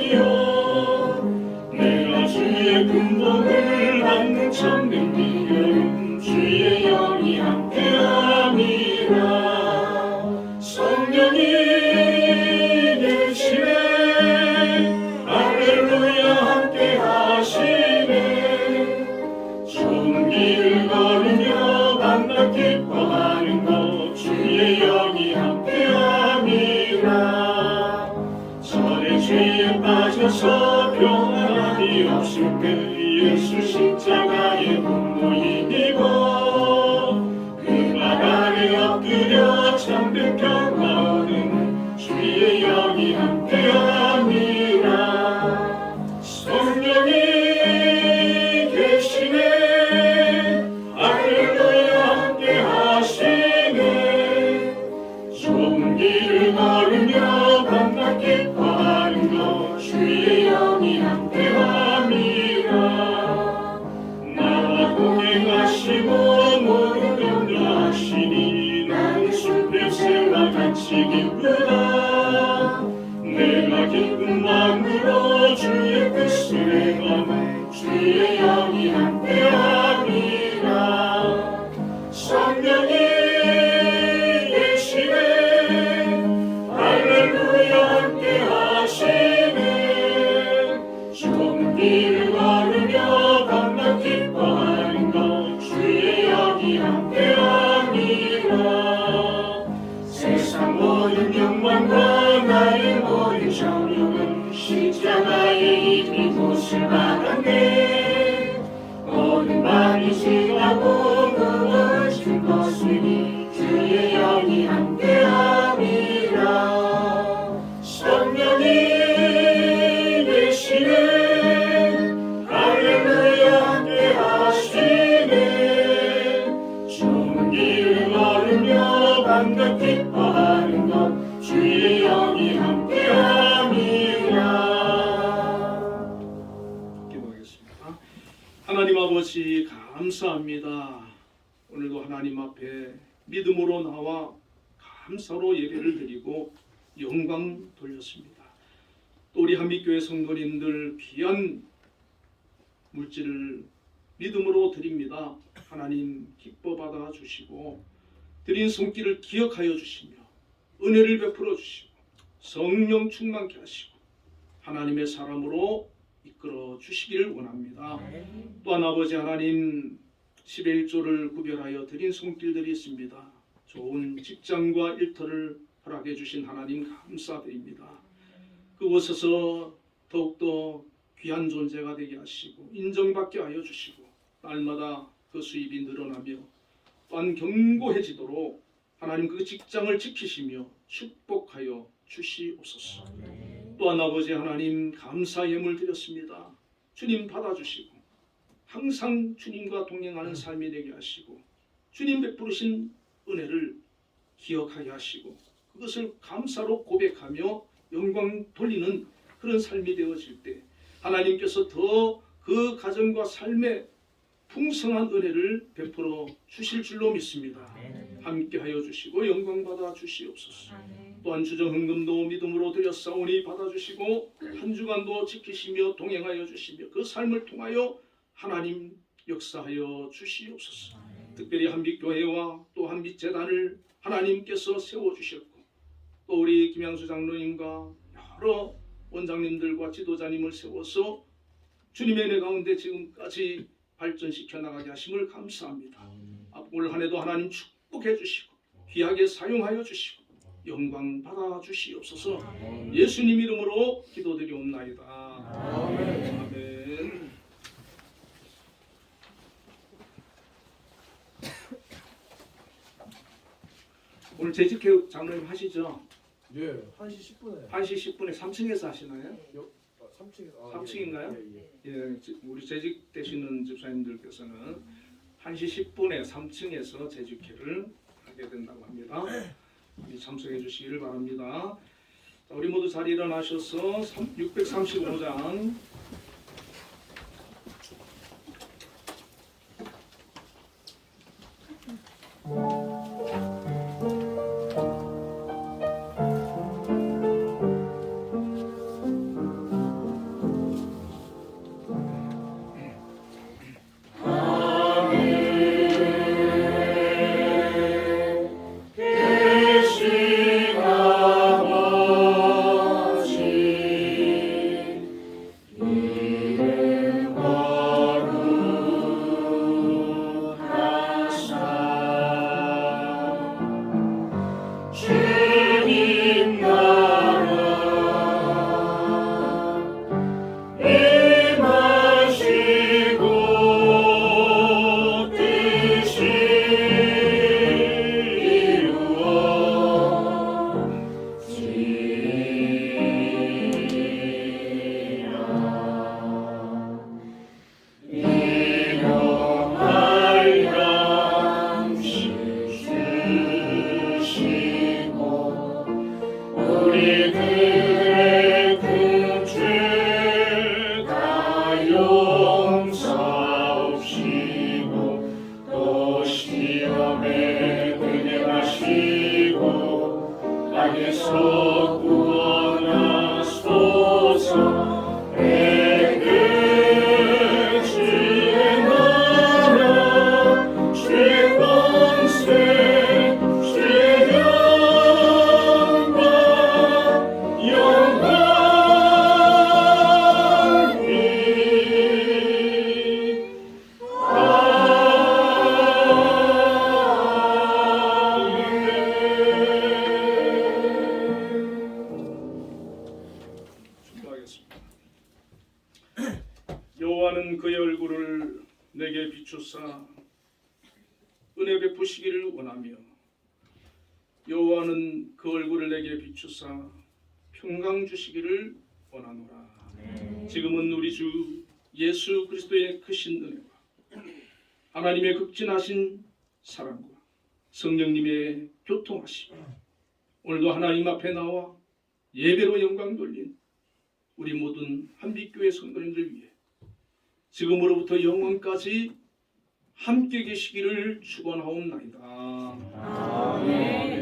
내가 주의 근본을 받는 참된 비결은 주의 영이 함께함이라. 성령이 계시네 할렐루야 함께하시네. 좋은 길을 걸으며 만나 기뻐하는 것 주의 영이 함께함이라. 전에 죄에 빠져서 평안함이 없을 때 예수 십자가의 분노히 입어 그 말 아래 엎드려 참된 평화 얻은 주의 영이 함께함이라. 성령이 계시네 할렐루야 함께하시네. 좋은 길을 걸으며 만나 기뻐하는 것 주의 영이 함께함이라. 나와 동행하시고 모든 격려하시니 나는 숲의 새와 같이 기쁘다. 내가 기쁜 마음으로 주의 뜻을 행하네 주의 영이 함께함이라. 성령이 계시네 할렐루야 함께하시네. 좋은 길을 걸으며 만나 기뻐하는 것 주의 영이 함께함이라. 세상 모든 영광과 나의 모든 정욕은 십자가의 이미 못을 받았네. 모든 밤이 지나고 무너진 것이니 주의 영이 함께함이라. 성령이 계시네 할렐루야 함께하시네. 좋은 길을 걸으며 반갑 기뻐하는 것 주의 영이 함께함이라. 기도하겠습니다. 하나님 아버지 감사합니다. 오늘도 하나님 앞에 믿음으로 나와 감사로 예배를 드리고 영광 돌렸습니다. 또 우리 한빛교회 성도님들 귀한 물질을 믿음으로 드립니다. 하나님 기뻐 받아 주시고 드린 손길을 기억하여 주시며 은혜를 베풀어 주시고 성령 충만케 하시고 하나님의 사람으로 이끌어 주시기를 원합니다. 또한 아버지 하나님 11조를 구별하여 드린 손길들이 있습니다. 좋은 직장과 일터를 허락해 주신 하나님 감사드립니다. 그곳에서 더욱더 귀한 존재가 되게 하시고 인정받게 하여 주시고 날마다 그 수입이 늘어나며 또한 견고해지도록 하나님 그 직장을 지키시며 축복하여 주시옵소서. 또한 아버지 하나님 감사 예물 드렸습니다. 주님 받아주시고 항상 주님과 동행하는 삶이 되게 하시고 주님 베푸르신 은혜를 기억하게 하시고 그것을 감사로 고백하며 영광 돌리는 그런 삶이 되어질 때 하나님께서 더 그 가정과 삶에 풍성한 은혜를 베풀어 주실 줄로 믿습니다. 함께하여 주시고 영광 받아 주시옵소서. 또한 주정헌금도 믿음으로 드렸사오니 받아주시고 한 주간도 지키시며 동행하여 주시며 그 삶을 통하여 하나님 역사하여 주시옵소서. 특별히 한빛교회와 또 한빛재단을 하나님께서 세워주셨고 또 우리 김양수 장로님과 여러 원장님들과 지도자님을 세워서 주님의 은혜 가운데 지금까지 발전시켜 나가게 하심을 감사합니다. 올 한 해도 하나님 축복해 주시고 귀하게 사용하여 주시고 영광 받아 주시옵소서. 예수님 이름으로 기도드리옵나이다. 아멘. 오늘 재직교육 장로님 하시죠? 예, 1시 10분에. 1시 10분에 3층에서 하시나요? 3층. 3층인가요? 예. 예, 우리 재직 되시는 집사님들께서는 1시 10분에 3층에서 재직회를 하게 된다고 합니다. 많이 참석해 주시기를 바랍니다. 자, 우리 모두 자리 일어나셔서 635장 여호와는 그의 얼굴을 내게 비추사 은혜 베푸시기를 원하며 여호와는 그 얼굴을 내게 비추사 평강 주시기를 원하노라. 지금은 우리 주 예수 그리스도의 크신 은혜와 하나님의 극진하신 사랑과 성령님의 교통하심 오늘도 하나님 앞에 나와 예배로 영광 돌린 우리 모든 한빛교회 성도님들 위해 지금으로부터 영원까지 함께 계시기를 축원하옵나이다. 아멘.